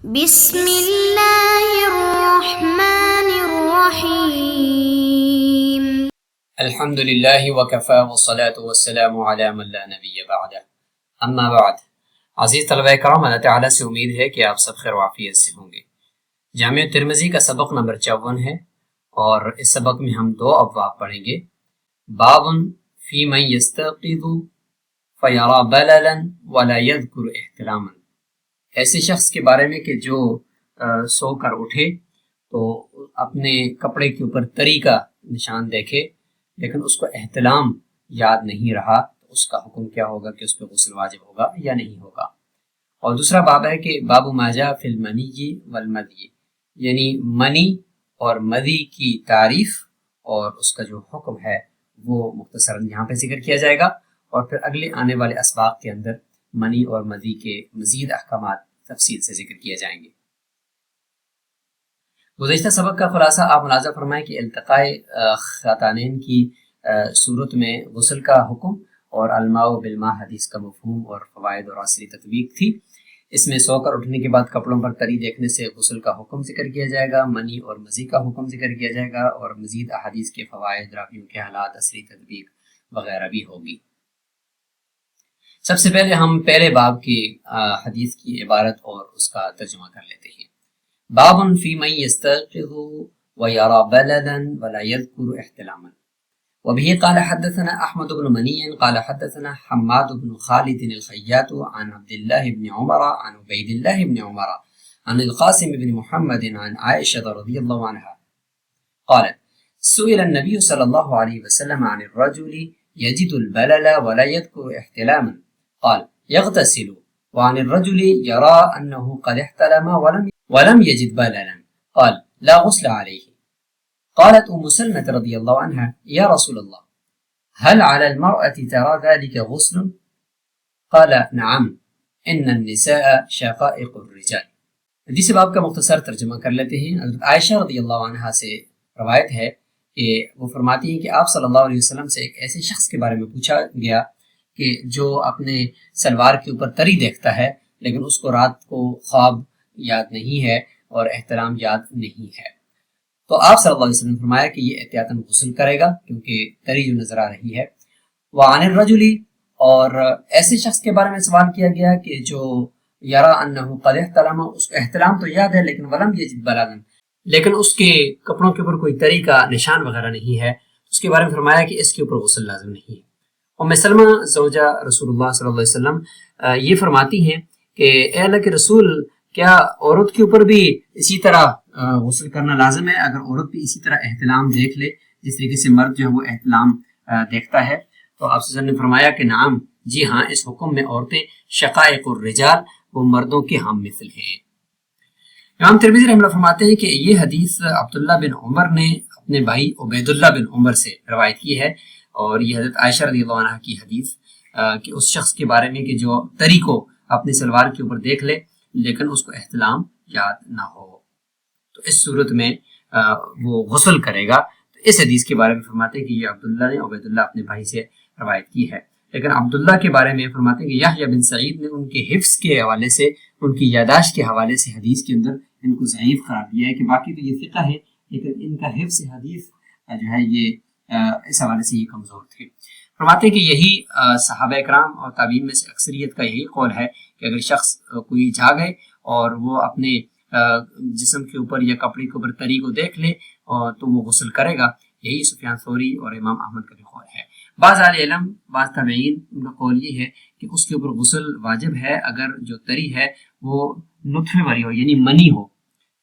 بسم اللہ الرحمن الرحیم الحمد للہ وکفا والصلاة والسلام علی من لا نبی بعد اما بعد۔ عزیز طلبہ کرام، اللہ تعالیٰ سے امید ہے کہ آپ سب خیر و عافیت سے ہوں گے۔ جامع ترمذی کا سبق نمبر 54 ہے اور اس سبق میں ہم 2 ابواب پڑھیں گے۔ باب فی من یستیقظ فیرا بللا ولا یذکر احتلاما، ایسے شخص کے بارے میں کہ جو سو کر اٹھے تو اپنے کپڑے کے اوپر تری کا نشان دیکھے لیکن اس کو احتلام یاد نہیں رہا، تو اس کا حکم کیا ہوگا کہ اس پہ غسل واجب ہوگا یا نہیں ہوگا۔ اور دوسرا باب ہے کہ باب ما جاء فی المنی والمدی، یعنی منی اور مدی کی تعریف اور اس کا جو حکم ہے وہ مختصراً یہاں پہ ذکر کیا جائے گا، اور پھر اگلے آنے والے اسباق کے اندر منی اور مدی کے مزید احکامات تفصیل سے ذکر کیے جائیں گے۔ گزشتہ سبق کا خلاصہ آپ ملاحظہ فرمائیں کہ التقاء خاتانین کی صورت میں غسل کا حکم اور الماء بالماء حدیث کا مفہوم اور فوائد اور عصری تطبیق تھی۔ اس میں سو کر اٹھنے کے بعد کپڑوں پر تری دیکھنے سے غسل کا حکم ذکر کیا جائے گا، منی اور مزی کا حکم ذکر کیا جائے گا، اور مزید احادیث کے فوائد، راویوں کے حالات، عصری تطبیق وغیرہ بھی ہوگی۔ سب سے پہلے ہم پہلے باب کی حدیث کی عبارت اور اس کا ترجمہ کر لیتے ہیں۔ باب فی من یستیقظ ویرا بللا ولا یذکر احتلاما، وبه قال حدثنا احمد بن منی قال حدثنا حماد بن خالد الخیاط عن عبد الله بن عمر عن عبید الله بن عمر عن القاسم بن محمد عن عائشة رضی اللہ عنها قالت سئل النبي صلی اللہ علیہ وسلم عن الرجل يجد البلل ولا يذكر احتلاما قال يغتسل، وعن الرجل يرى أنه قد احتلم ولم يجد بللا قال لا غسل عليه۔ قالت أم سلمة رضي الله عنها يا رسول الله هل على المرأة ترى ذلك غسل؟ قال نعم إن النساء شقائق الرجال۔ حدیث باب کا مختصر ترجمہ کر لیتے ہیں۔ حضرت عائشہ رضی اللہ عنہا سے روایت ہے کہ وہ فرماتی ہیں کہ آپ صلی اللہ علیہ وسلم سے ایک ایسے شخص کے بارے میں پوچھا گیا کہ جو اپنے سلوار کے اوپر تری دیکھتا ہے لیکن اس کو رات کو خواب یاد نہیں ہے اور احترام یاد نہیں ہے، تو آپ صلی اللہ علیہ وسلم نے فرمایا کہ یہ احتیاطاً غسل کرے گا کیونکہ تری جو نظر آ رہی ہے۔ وعن الرجل، اور ایسے شخص کے بارے میں سوال کیا گیا کہ جو یرا انہ قد احتلم، اس کو احتلام تو یاد ہے لیکن ولم یجد بلالا، لیکن اس کے کپڑوں کے اوپر کوئی تری کا نشان وغیرہ نہیں ہے، اس کے بارے میں فرمایا کہ اس کے اوپر غسل لازم نہیں ہے۔ ام سلمہ زوجہ رسول اللہ صلی اللہ علیہ وسلم یہ فرماتی ہیں کہ اے اللہ کے رسول، کیا عورت کے اوپر بھی اسی طرح غسل کرنا لازم ہے اگر عورت بھی اسی طرح احتلام دیکھ لے جس طریقے سے مرد جو ہے وہ احتلام دیکھتا ہے؟ تو آپ صلی اللہ علیہ وسلم نے فرمایا کہ نعم، جی ہاں، اس حکم میں عورتیں شقائق الرجال، وہ مردوں کے ہم مثل ہیں۔ امام ترمذی رحمہ اللہ فرماتے ہیں کہ یہ حدیث عبداللہ بن عمر نے اپنے بھائی عبید اللہ بن عمر سے روایت کی ہے، اور یہ حضرت عائشہ رضی اللہ عنہ کی حدیث کہ اس شخص کے بارے میں کہ جو تری کو اپنے سلوار کے اوپر دیکھ لے لیکن اس کو احتلام یاد نہ ہو، تو اس صورت میں وہ غسل کرے گا۔ تو اس حدیث کے بارے میں فرماتے ہیں کہ یہ عبداللہ نے عبید اللہ اپنے بھائی سے روایت کی ہے، لیکن عبداللہ کے بارے میں فرماتے ہیں کہ یحییٰ بن سعید نے ان کے حفظ کے حوالے سے، ان کی یاداشت کے حوالے سے حدیث کے اندر ان کو ضعیف قرار دیا ہے، کہ باقی تو یہ فقہ ہے لیکن ان کا حفظ حدیث جو ہے یہ اس حوالے سے یہ کمزور تھے۔ فرماتے ہیں کہ یہی صحابہ کرام اور تابعین میں سے اکثریت کا یہی قول ہے کہ اگر شخص کوئی جاگے اور وہ اپنے جسم کے اوپر یا کپڑے کے اوپر تری کو دیکھ لے تو وہ غسل کرے گا۔ یہی سفیان ثوری اور امام احمد کا بھی قول ہے۔ بعض اہل علم، بعض تابعین، ان کا قول یہ ہے کہ اس کے اوپر غسل واجب ہے اگر جو تری ہے وہ نطفے والی ہو، یعنی منی ہو،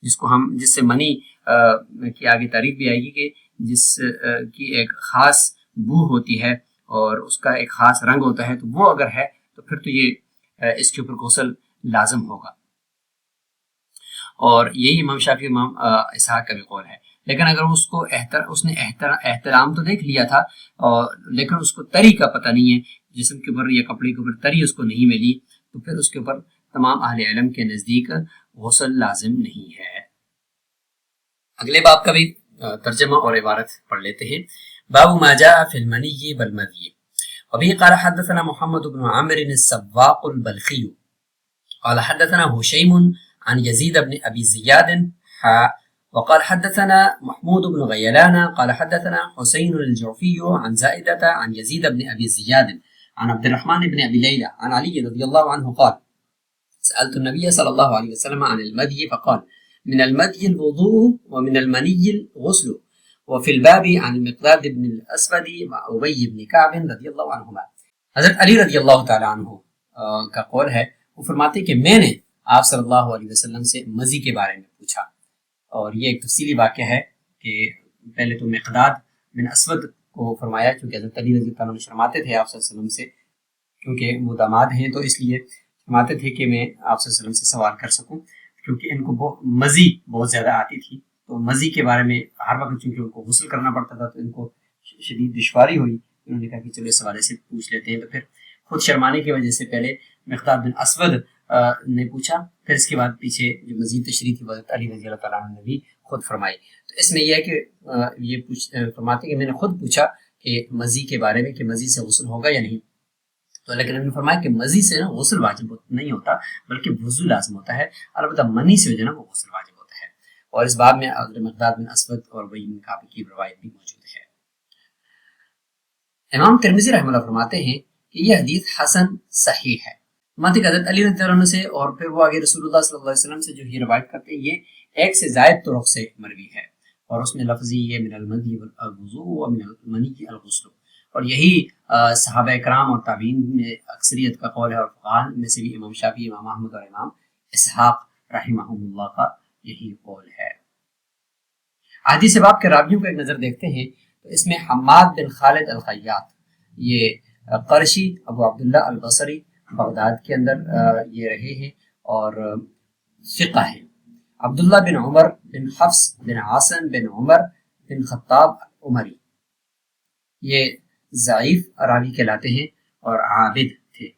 جس سے منی کی آگے تعریف بھی آئے گی کہ جس کی ایک خاص بو ہوتی ہے اور اس کا ایک خاص رنگ ہوتا ہے، تو وہ اگر ہے تو پھر تو یہ اس کے اوپر غسل لازم ہوگا، اور یہی امام شافعی، امام اسحاق کا بھی قول ہے۔ لیکن اگر اس نے احترام تو دیکھ لیا تھا لیکن اس کو تری کا پتہ نہیں ہے، جسم کے اوپر یا کپڑے کے اوپر تری اس کو نہیں ملی، تو پھر اس کے اوپر تمام اہل علم کے نزدیک غسل لازم نہیں ہے۔ اگلے باب کا بھی ترجمہ اور عبارت پڑھ لیتے ہیں۔ باب ما جاء فی المنی والمدی، وبه قال حدثنا محمد بن عامر السواق البلخي قال حدثنا هشيم عن يزيد بن أبي زياد وقال حدثنا محمود بن غيلان قال حدثنا حسين الجعفي عن زائدة عن يزيد بن أبي زياد عن عبد الرحمن بن أبي ليلى عن علي رضي الله عنه قال سألت النبي صلى الله عليه وسلم عن المدي فقال من المدي الوضوء ومن المني الغسل. وفي الباب عن المقداد بن الأسود مع أبي بن كعب رضی اللہ عنہما. حضرت علی رضی اللہ تعالی عنہ کا قول ہے، وہ فرماتے کہ میں نے آپ صلی اللہ علیہ وسلم سے مزی کے بارے میں پوچھا، اور یہ ایک تفصیلی واقعہ ہے کہ پہلے تو مقداد بن اسود کو فرمایا، کیونکہ حضرت علی رضی اللہ عنہ شرماتے تھے آپ صلی اللہ علیہ وسلم سے، کیونکہ وہ داماد ہیں تو اس لیے فرماتے تھے کہ میں آپ صلی اللہ علیہ وسلم سے سوال کر سکوں، کیونکہ ان کو مزی بہت زیادہ آتی تھی، تو مزی کے بارے میں ہر وقت چونکہ ان کو غسل کرنا پڑتا تھا تو ان کو شدید دشواری ہوئی. انہوں نے کہا کہ چلو اس حوالے سے پوچھ لیتے ہیں، تو پھر خود شرمانے کی وجہ سے پہلے مقداد بن اسود نے پوچھا، پھر اس کے بعد پیچھے جو مزید تشریح تھی حضرت علی رضی اللہ تعالیٰ عنہ نے بھی خود فرمائی. تو اس میں یہ ہے کہ یہ فرماتے ہیں کہ میں نے خود پوچھا کہ مزی کے بارے میں کہ مزی سے غسل ہوگا یا نہیں، تو اللہ کے نبی نے فرمایا کہ مزی سے نا غسل واجب نہیں ہوتا بلکہ وضو لازم ہوتا ہے، البتہ منی سے جو ہے نا وہ غسل واجب ہوتا ہے. اور اس باب میں حضرت مقداد بن اسود اور وہی بن کعب کی روایت بھی موجود ہے. امام ترمذی رحمہ اللہ فرماتے ہیں کہ یہ حدیث حسن صحیح ہے. فرماتے کہ حضرت علی رضی اللہ عنہ سے اور پھر وہ آگے رسول اللہ صلی اللہ علیہ وسلم سے جو یہ روایت کرتے ہیں یہ ایک سے زائد طرق سے مروی ہے، اور اس میں لفظی یہ من المدی والوضوء ومن المنی الغسل، اور یہی صحابہ کرام اور تابعین میں اکثریت کا قول ہے، اور فقہاء میں سے بھی امام شافعی، امام احمد اور امام اسحاق رحمہم اللہ کا یہی قول ہے. حدیث باب کے راویوں کو ایک نظر دیکھتے ہیں تو اس میں حماد بن خالد الخیاط، یہ قرشی ابو عبداللہ البصری بغداد کے اندر یہ رہے ہیں اور فقہ ہیں. عبداللہ بن عمر بن حفص بن عاصم بن عمر بن خطاب عمری، یہ ضعیف راوی کہلاتے ہیں اور عابد تھے.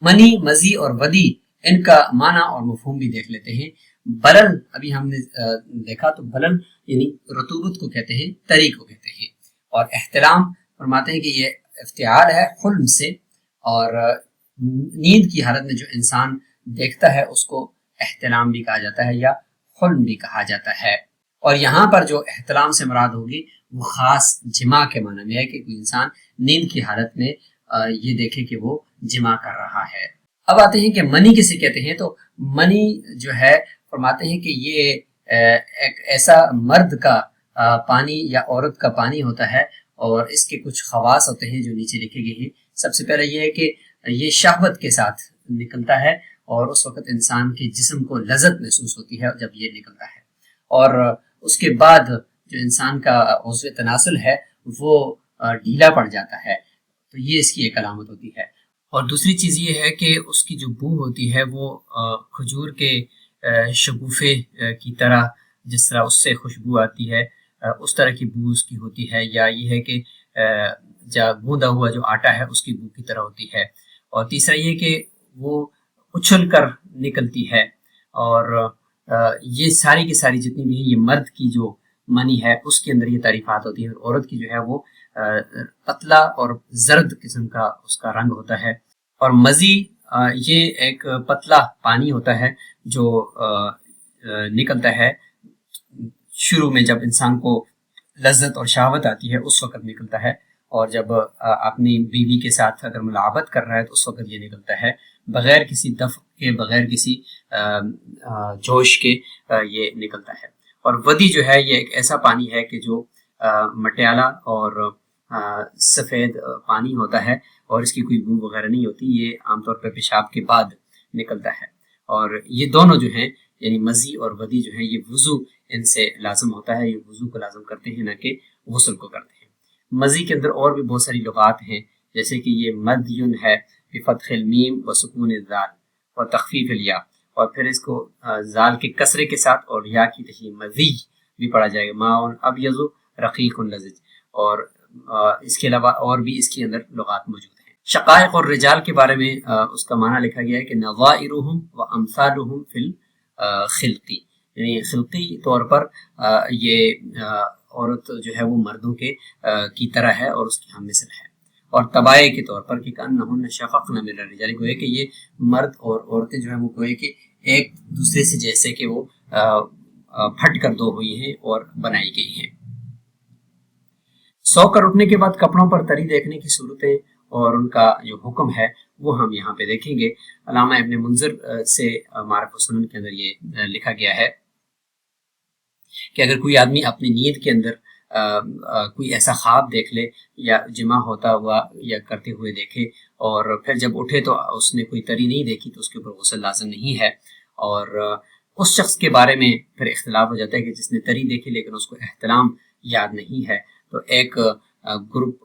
منی، مزی اور ودی ان کا معنی اور مفہوم بھی دیکھ لیتے ہیں. بلل ابھی ہم نے دیکھا تو بلل یعنی رطوبت کو کہتے ہیں، تری کو کہتے ہیں، اور احتلام فرماتے ہیں کہ یہ افتعال ہے حلم سے، اور نیند کی حالت میں جو انسان دیکھتا ہے اس کو احتلام بھی کہا جاتا ہے یا حلم بھی کہا جاتا ہے. اور یہاں پر جو احتلام سے مراد ہوگی وہ خاص جماع کے معنی میں ہے کہ کوئی انسان نیند کی حالت میں یہ دیکھے کہ وہ جماع کر رہا ہے. اب آتے ہیں کہ منی کسے کہتے ہیں. تو منی جو ہے فرماتے ہیں کہ یہ ایک ایسا مرد کا پانی یا عورت کا پانی ہوتا ہے، اور اس کے کچھ خواص ہوتے ہیں جو نیچے لکھے گئے ہیں. سب سے پہلے یہ ہے کہ یہ شہوت کے ساتھ نکلتا ہے، اور اس وقت انسان کے جسم کو لذت محسوس ہوتی ہے جب یہ نکلتا ہے، اور اس کے بعد جو انسان کا عضو تناسل ہے وہ ڈھیلا پڑ جاتا ہے، تو یہ اس کی ایک علامت ہوتی ہے. اور دوسری چیز یہ ہے کہ اس کی جو بو ہوتی ہے وہ کھجور کے شگوفے کی طرح، جس طرح اس سے خوشبو آتی ہے اس طرح کی بو اس کی ہوتی ہے، یا یہ ہے کہ گوندا ہوا جو آٹا ہے اس کی بو کی طرح ہوتی ہے. اور تیسرا یہ کہ وہ اچھل کر نکلتی ہے. اور یہ ساری کی ساری جتنی بھی ہیں یہ مرد کی جو منی ہے اس کے اندر یہ تعریفات ہوتی ہیں، اور عورت کی جو ہے وہ پتلا اور زرد قسم کا اس کا رنگ ہوتا ہے. اور مزی یہ ایک پتلا پانی ہوتا ہے جو نکلتا ہے شروع میں جب انسان کو لذت اور شہوت آتی ہے اس وقت نکلتا ہے، اور جب اپنی بیوی کے ساتھ اگر ملاقات کر رہا ہے تو اس وقت یہ نکلتا ہے، بغیر کسی دفع کے، بغیر کسی جوش کے یہ نکلتا ہے. اور ودی جو ہے یہ ایک ایسا پانی ہے کہ جو مٹیالہ اور سفید پانی ہوتا ہے، اور اس کی کوئی بو وغیرہ نہیں ہوتی، یہ عام طور پر پیشاب کے بعد نکلتا ہے. اور یہ دونوں جو ہیں یعنی مزی اور ودی جو ہیں یہ وضو ان سے لازم ہوتا ہے، یہ وضو کو لازم کرتے ہیں نہ کہ غسل کو کرتے ہیں. مزی کے اندر اور بھی بہت ساری لغات ہیں، جیسے کہ یہ مدیون ہے بفتح المیم و سکون الزال و تخفیف الیا، اور پھر اس کو زال کے کسرے کے ساتھ اور یا کی تشدید مزی بھی پڑھا جائے گا، ماء ابیض رقیق لذج. اور اس کے علاوہ اور بھی اس کے اندر لغات موجود ہیں. شقائق اور رجال کے بارے میں اس کا معنی لکھا گیا ہے کہ نظائرہم و امثالہم فی الخلقی، یعنی خلقی طور پر یہ عورت جو ہے وہ مردوں کے کی طرح ہے اور اس کی ہم مثل ہے. اور تبائع کے طور پر کہ کأنہن شققن من الرجال، گویا کہ یہ مرد اور عورتیں جو ہیں وہ گویا کہ ایک دوسرے سے جیسے کہ وہ پھٹ کر دو ہوئی ہیں اور بنائی گئی ہیں۔ سو کر اٹھنے کے بعد کپڑوں پر تری دیکھنے کی صورتیں اور ان کا جو حکم ہے وہ ہم یہاں پہ دیکھیں گے۔ علامہ ابن منذر سے معارف السنن کے اندر یہ لکھا گیا ہے کہ اگر کوئی آدمی اپنی نیند کے اندر کوئی ایسا خواب دیکھ لے یا جمع ہوتا ہوا یا کرتے ہوئے دیکھے اور پھر جب اٹھے تو اس نے کوئی تری نہیں دیکھی تو اس کے اوپر غسل لازم نہیں ہے، اور اس شخص کے بارے میں پھر اختلاف ہو جاتا ہے کہ جس نے تری دیکھی لیکن اس کو احتلام یاد نہیں ہے، تو ایک گروپ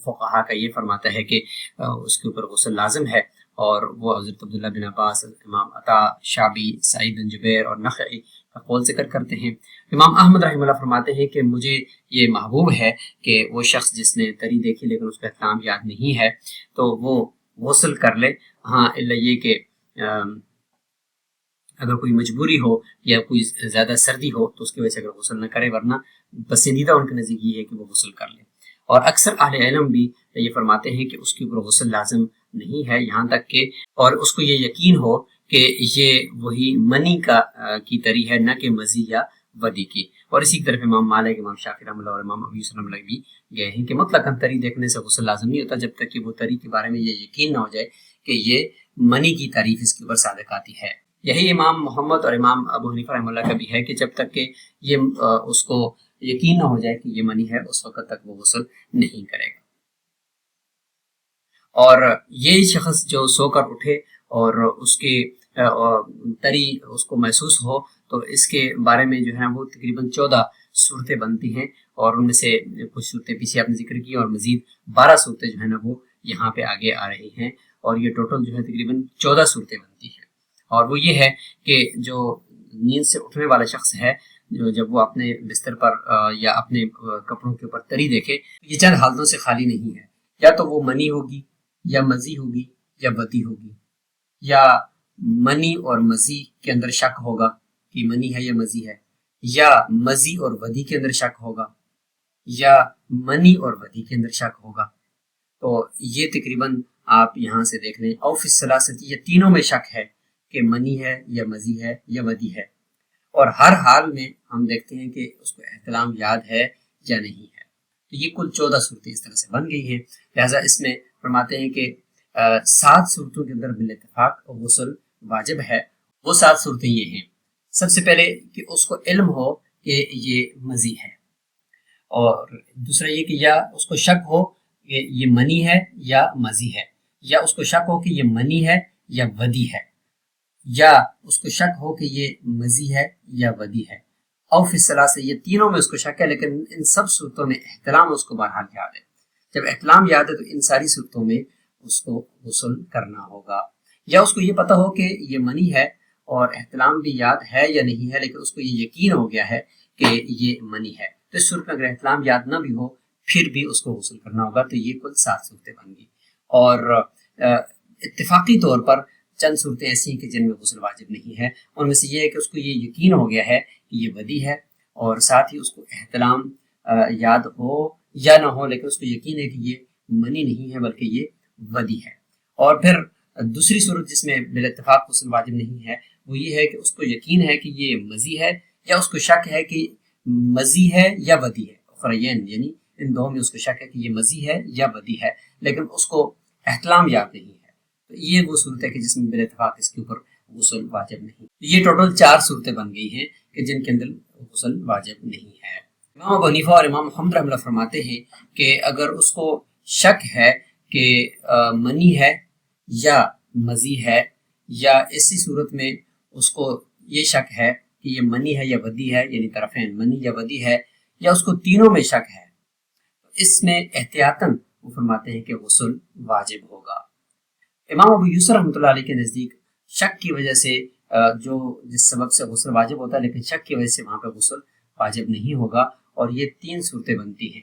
فقہا کا یہ فرماتا ہے کہ اس کے اوپر غسل لازم ہے، اور وہ حضرت عبداللہ بن عباس، امام عطا، شعبی، سعید بن جبیر اور نخعی کا قول ذکر کرتے ہیں۔ امام احمد رحمہ اللہ فرماتے ہیں کہ مجھے یہ محبوب ہے کہ وہ شخص جس نے تری دیکھی لیکن اس کا احتلام یاد نہیں ہے تو وہ غسل کر لے، ہاں الا یہ کہ اگر کوئی مجبوری ہو یا کوئی زیادہ سردی ہو تو اس کی وجہ سے اگر غسل نہ کرے، ورنہ پسندیدہ ان کے نزدیک یہ ہے کہ وہ غسل کر لے۔ اور اکثر اہل علم بھی یہ فرماتے ہیں کہ اس کے اوپر غسل لازم نہیں ہے یہاں تک کہ اور اس کو یہ یقین ہو کہ یہ وہی منی کی تری ہے، نہ کہ مزی یا ودی کی۔ اور اسی طرف امام مالک، امام شافعی رحمۃ اللہ اور امام ابو یوسف رحمۃ اللہ بھی گئے ہیں کہ مطلقاً تری دیکھنے سے غسل لازم نہیں ہوتا جب تک کہ وہ تری کے بارے میں یہ یقین نہ ہو جائے کہ یہ منی کی تعریف اس کے اوپر صادق آتی ہے۔ یہی امام محمد اور امام ابو حنیفہ رحمۃ اللہ کا بھی ہے کہ جب تک کہ یہ اس کو یقین نہ ہو جائے کہ یہ منی ہے اس وقت تک وہ غسل نہیں کرے گا۔ اور یہ شخص جو سو کر اٹھے اور اس کے تری اس کو محسوس ہو تو اس کے بارے میں جو ہے وہ تقریباً 14 صورتیں بنتی ہیں، اور ان میں سے کچھ صورتیں پیچھے آپ نے ذکر کی اور مزید 12 صورتیں جو ہے نا وہ یہاں پہ آگے آ رہی ہیں، اور یہ ٹوٹل جو ہے تقریباً 14 صورتیں بنتی ہیں۔ اور وہ یہ ہے کہ جو نیند سے اٹھنے والا شخص ہے جب وہ اپنے بستر پر یا اپنے کپڑوں کے اوپر تری دیکھے، یہ چند حالتوں سے خالی نہیں ہے، یا تو وہ منی ہوگی یا مزی ہوگی یا ودی ہوگی، یا منی اور مزی کے اندر شک ہوگا کہ منی ہے یا مزی ہے، یا مزی اور ودی کے اندر شک ہوگا، یا منی اور ودی کے اندر شک ہوگا۔ تو یہ تقریباً آپ یہاں سے دیکھ لیں، او فی الثلاثۃ، یہ تینوں میں شک ہے کہ منی ہے یا مزی ہے یا ودی ہے، اور ہر حال میں ہم دیکھتے ہیں کہ اس کو احتلام یاد ہے یا نہیں ہے۔ تو یہ کل 14 صورتیں اس طرح سے بن گئی ہیں، لہٰذا اس میں فرماتے ہیں کہ 7 صورتوں کے اندر بالاتفاق غسل واجب ہے۔ وہ 7 صورتیں یہ ہیں، سب سے پہلے کہ اس کو علم ہو کہ یہ مزی ہے، اور دوسرا یہ کہ یا اس کو شک ہو کہ یہ منی ہے یا مزی ہے، یا اس کو شک ہو کہ یہ منی ہے یا ودی ہے، یا اس کو شک ہو کہ یہ مزی ہے یا ودی ہے۔ او فی الثلاثہ، یہ تینوں میں اس کو شک ہے، لیکن ان سب صورتوں میں احتلام اس کو بہرحال یاد ہے۔ جب احتلام یاد ہے تو ان ساری صورتوں میں اس کو غسل کرنا ہوگا، یا اس کو یہ پتہ ہو کہ یہ منی ہے اور احتلام بھی یاد ہے یا نہیں ہے، لیکن اس کو یہ یقین ہو گیا ہے کہ یہ منی ہے، تو اس صورت میں اگر احتلام یاد نہ بھی ہو پھر بھی اس کو غسل کرنا ہوگا۔ تو یہ کل 7 صورتیں بن گئی، اور اتفاقی طور پر چند صورتیں ایسی ہیں کہ جن میں غسل واجب نہیں ہے۔ ان میں سے یہ ہے کہ اس کو یہ یقین ہو گیا ہے کہ یہ ودی ہے، اور ساتھ ہی اس کو احتلام یاد ہو یا نہ ہو لیکن اس کو یقین ہے کہ یہ منی نہیں ہے بلکہ یہ ودی ہے۔ اور پھر دوسری صورت جس میں بالاتفاق غسل واجب نہیں ہے وہ یہ ہے کہ اس کو یقین ہے کہ یہ مزی ہے، یا اس کو شک ہے کہ مزی ہے یا ودی ہے، اخرین یعنی ان دو میں اس کو شک ہے کہ یہ مزی ہے یا ودی ہے، لیکن اس کو احتلام یاد نہیں ہے۔ تو یہ وہ صورت ہے کہ جس میں بالاتفاق اس کے اوپر غسل واجب نہیں۔ یہ ٹوٹل 4 صورتیں بن گئی ہیں کہ جن کے اندر غسل واجب نہیں ہے۔ امام ابو حنیفہ اور امام محمد رحمۃ اللہ فرماتے ہیں کہ اگر اس کو شک ہے کہ منی ہے یا مزی ہے، یا اسی صورت میں اس کو یہ شک ہے کہ یہ منی ہے یا ودی ہے، یعنی طرفین منی یا ودی ہے، یا اس کو تینوں میں شک ہے، اس میں احتیاطاً وہ فرماتے ہیں کہ غسل واجب ہوگا۔ امام ابو یوسف رحمۃ اللہ علیہ کے نزدیک شک کی وجہ سے جس سبب سے غسل واجب ہوتا ہے لیکن شک کی وجہ سے وہاں پہ غسل واجب نہیں ہوگا، اور یہ 3 صورتیں بنتی ہیں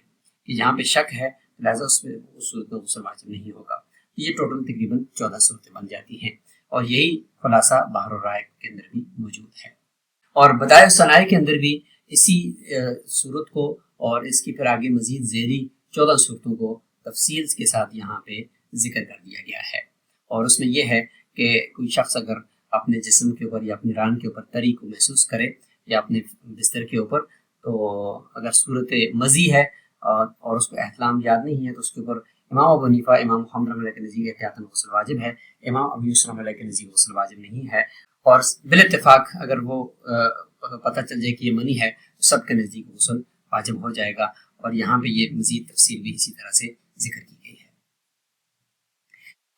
کہ جہاں پہ شک ہے لہٰذا اس صورت میں غسل واجب نہیں ہوگا۔ یہ ٹوٹل تقریباً 14 صورتیں بن جاتی ہیں، اور یہی خلاصہ بحر الرائق کے اندر بھی موجود ہے۔ اور بدائع الصنائع کے اندر بھی اسی صورت کو اور اس کی پھر آگے مزید ذیلی 14 صورتوں کو تفصیل کے ساتھ یہاں پہ ذکر کر دیا گیا ہے۔ اور اس میں یہ ہے کہ کوئی شخص اگر اپنے جسم کے اوپر یا اپنی ران کے اوپر تری کو محسوس کرے یا اپنے بستر کے اوپر، تو اگر صورت مزی ہے اور اس کو احتلام یاد نہیں ہے تو اس کے اوپر امام ابو حنیفہ، امام محمد رحمۃ اللہ کے نزدیک احتیاطاً غسل واجب ہے، امام ابو یوسف رحمۃ اللہ کے نزدیک غسل واجب نہیں ہے، اور بالاتفاق اگر وہ پتہ چل جائے کہ یہ منی ہے تو سب کے نزدیک غسل واجب ہو جائے گا، اور یہاں پہ یہ مزید تفصیل بھی اسی طرح سے ذکر کی گئی ہے۔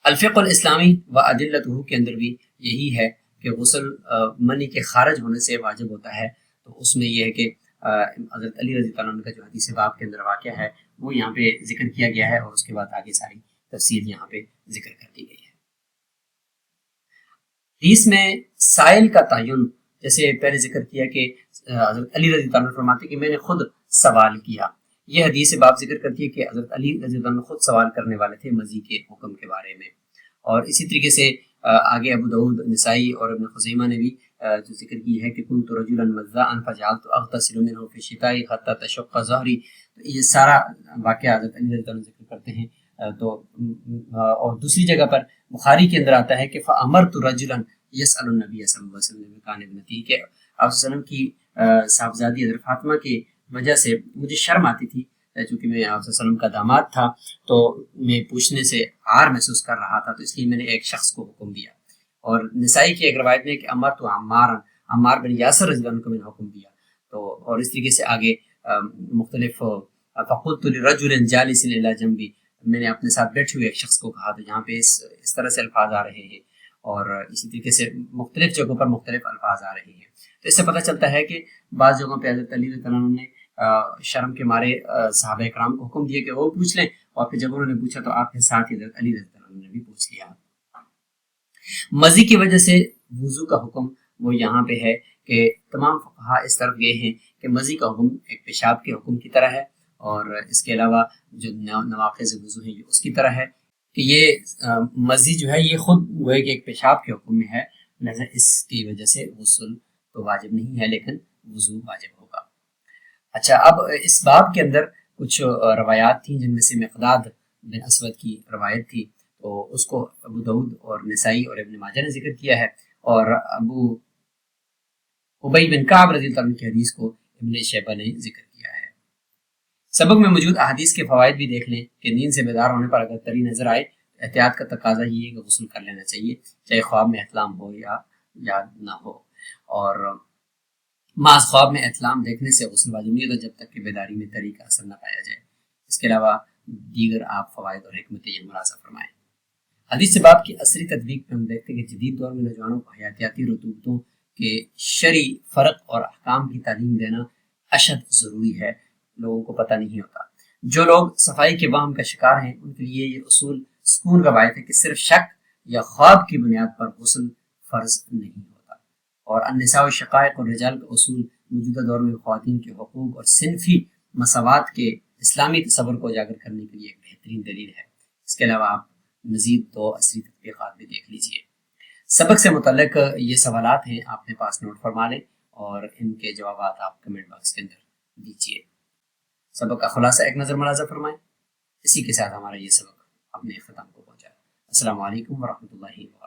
الفقہ الاسلامی و ادلتہ کے اندر بھی یہی ہے کہ غسل منی کے خارج ہونے سے واجب ہوتا ہے، تو اس میں یہ ہے کہ حضرت علی رضی اللہ عنہ کا جو حدیث باب کے اندر واقعہ ہے وہ یہاں پہ ذکر کیا گیا ہے، اور اس کے بعد آگے ساری تفصیل یہاں پہ ذکر کر دی گئی ہے۔ حدیث میں سائل کا تعین، جیسے پہلے ذکر کیا کہ حضرت علی رضی اللہ عنہ فرماتے کہ میں نے خود سوال کیا، یہ حدیث باب ذکر کرتی ہے کہ حضرت علی رضی اللہ عنہ خود سوال کرنے والے تھے مزی کے حکم کے بارے میں۔ اور اسی طریقے سے آگے ابو داؤد، نسائی اور ابن خزیمہ نے بھی جو ذکر کی ہے کہ کنت رجلا مذاء فجعلت اغتسل منه في الشتاء حتى تشق ظهري، یہ سارا واقعہ حضرت علی رضی اللہ عنہ ذکر کرتے ہیں۔ تو اور دوسری جگہ پر بخاری کے اندر آتا ہے کہ فامرت رجلا یسأل النبی صلی اللہ علیہ وسلم کان ابنتی، کہ آپ صلی اللہ علیہ وسلم کی صاحبزادی حضرت فاطمہ کی وجہ سے مجھے شرم آتی تھی، چونکہ میں آپ صلی اللہ علیہ وسلم کا داماد تھا تو میں پوچھنے سے عار محسوس کر رہا تھا، تو اس لیے میں نے ایک شخص کو حکم دیا۔ اور نسائی کی ایک روایت میں کہ عمار بن یاسر رضی اللہ عنہ کو میں نے حکم دیا، تو اور اس طریقے سے آگے مختلف فقلت لرجل جالس الی جنبی، میں نے اپنے ساتھ بیٹھے ہوئے ایک شخص کو کہا، تو یہاں پہ اس طرح سے الفاظ آ رہے ہیں، اور اسی طریقے سے مختلف جگہوں پر مختلف الفاظ آ رہے ہیں۔ تو اس سے پتہ چلتا ہے کہ بعض جگہوں پہ حضرت علی رضی اللہ عنہ نے شرم کے مارے صحابہ کرام کو حکم دیا کہ وہ پوچھ لیں، اور پھر جب انہوں نے پوچھا تو آپ کے ساتھ حضرت علی رضی اللہ عنہ نے بھی پوچھ لیا۔ مزی کی وجہ سے وضو کا حکم وہ یہاں پہ ہے کہ تمام فقہاء اس طرف گئے ہیں کہ مزی کا حکم ایک پیشاب کے حکم کی طرح ہے، اور اس کے علاوہ جو نواقض وضو ہیں یہ اس کی طرح ہے، کہ یہ مزی جو ہے یہ خود گوئے کہ ایک پیشاب کے حکم میں ہے، لہذا اس کی وجہ سے غسل تو واجب نہیں ہے لیکن وضو واجب ہوگا۔ اچھا، اب اس باب کے اندر کچھ روایات تھیں جن میں سے مقداد بن اسود کی روایت تھی، تو اس کو ابو داؤد اور نسائی اور ابن ماجہ نے ذکر کیا ہے، اور ابو ابی بن کعب رضی اللہ عنہ کی حدیث کو ابن شیبہ نے ذکر کیا ہے۔ سبق میں موجود احادیث کے فوائد بھی دیکھ لیں کہ نیند سے بیدار ہونے پر اگر تری نظر آئے احتیاط کا تقاضا یہ ہے کہ غسل کر لینا چاہیے، چاہے خواب میں احتلام ہو یا یاد نہ ہو، اور محض خواب میں احتلام دیکھنے سے غسل واجب نہیں ہوتا جب تک کہ بیداری میں تری کا اثر نہ پایا جائے۔ اس کے علاوہ دیگر آپ فوائد اور حکمتیں یہ ملاحظہ فرمائیں۔ حدیث سے باب کی عصری تطبیق میں ہم دیکھتے ہیں کہ جدید دور میں نوجوانوں کو حیاتیاتی رطوبتوں کے شرعی فرق اور احکام کی تعلیم دینا اشد ضروری ہے، لوگوں کو پتہ نہیں ہوتا۔ جو لوگ صفائی کے وہم کا شکار ہیں ان کے لیے یہ اصول سکون کا باعث ہے کہ صرف شک یا خواب کی بنیاد پر غسل فرض نہیں ہوتا، اور النساء والشقائق والرجال کا اصول موجودہ دور میں خواتین کے حقوق اور صنفی مساوات کے اسلامی تصور کو اجاگر کرنے کے لیے ایک بہترین دلیل ہے۔ اس کے علاوہ آپ مزید 2 عصری تطبیقات بھی دیکھ لیجئے۔ سبق سے متعلق یہ سوالات ہیں، آپ اپنے پاس نوٹ فرما لیں اور ان کے جوابات آپ کمنٹ باکس کے اندر دیجئے۔ سبق کا خلاصہ ایک نظر ملاحظہ فرمائیں۔ اسی کے ساتھ ہمارا یہ سبق اپنے اختتام کو پہنچا۔ السلام علیکم ورحمۃ اللہ وبرکاتہ۔